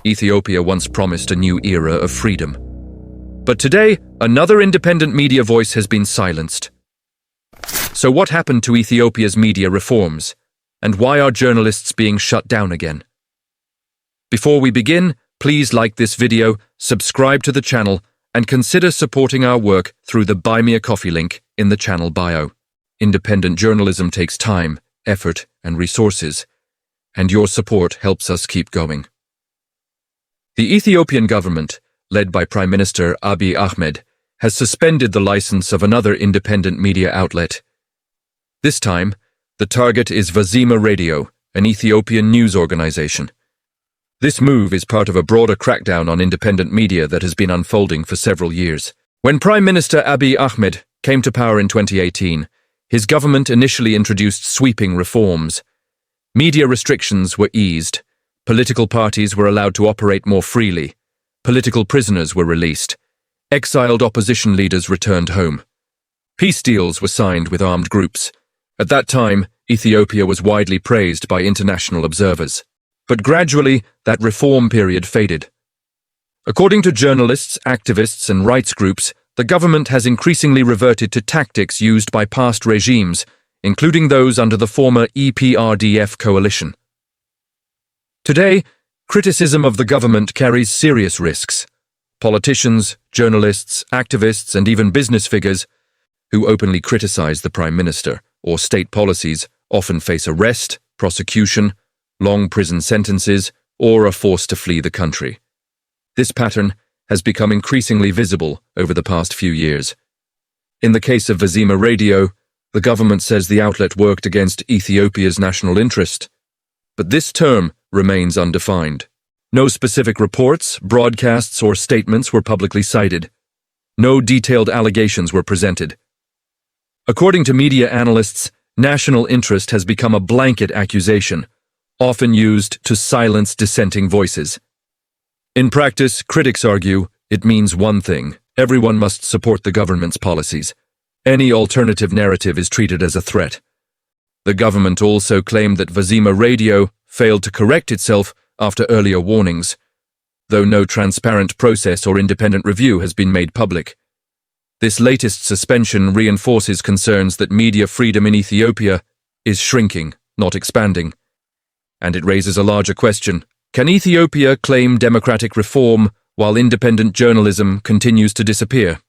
Ethiopia once promised a new era of freedom. But today, another independent media voice has been silenced. So what happened to Ethiopia's media reforms? And why are journalists being shut down again? Before we begin, please like this video, subscribe to the channel, and consider supporting our work through the Buy Me a Coffee link in the channel bio. Independent journalism takes time, effort, and resources, and your support helps us keep going. The Ethiopian government, led by Prime Minister Abiy Ahmed, has suspended the license of another independent media outlet. This time, the target is Vazima Radio, an Ethiopian news organization. This move is part of a broader crackdown on independent media that has been unfolding for several years. When Prime Minister Abiy Ahmed came to power in 2018, his government initially introduced sweeping reforms. Media restrictions were eased, political parties were allowed to operate more freely, political prisoners were released, exiled opposition leaders returned home. Peace deals were signed with armed groups. At that time, Ethiopia was widely praised by international observers. But gradually, that reform period faded. According to journalists, activists, and rights groups, the government has increasingly reverted to tactics used by past regimes, including those under the former EPRDF coalition. Today, criticism of the government carries serious risks. Politicians, journalists, activists, and even business figures who openly criticize the Prime Minister or state policies often face arrest, prosecution, long prison sentences, or are forced to flee the country. This pattern has become increasingly visible over the past few years. In the case of Vazima Radio, the government says the outlet worked against Ethiopia's national interest, but this term remains undefined. No specific reports, broadcasts, or statements were publicly cited. No detailed allegations were presented. According to media analysts, national interest has become a blanket accusation, often used to silence dissenting voices. In practice, critics argue it means one thing: everyone must support the government's policies. Any alternative narrative is treated as a threat. The government also claimed that Vazima Radio failed to correct itself after earlier warnings, though no transparent process or independent review has been made public. This latest suspension reinforces concerns that media freedom in Ethiopia is shrinking, not expanding. And it raises a larger question: can Ethiopia claim democratic reform while independent journalism continues to disappear?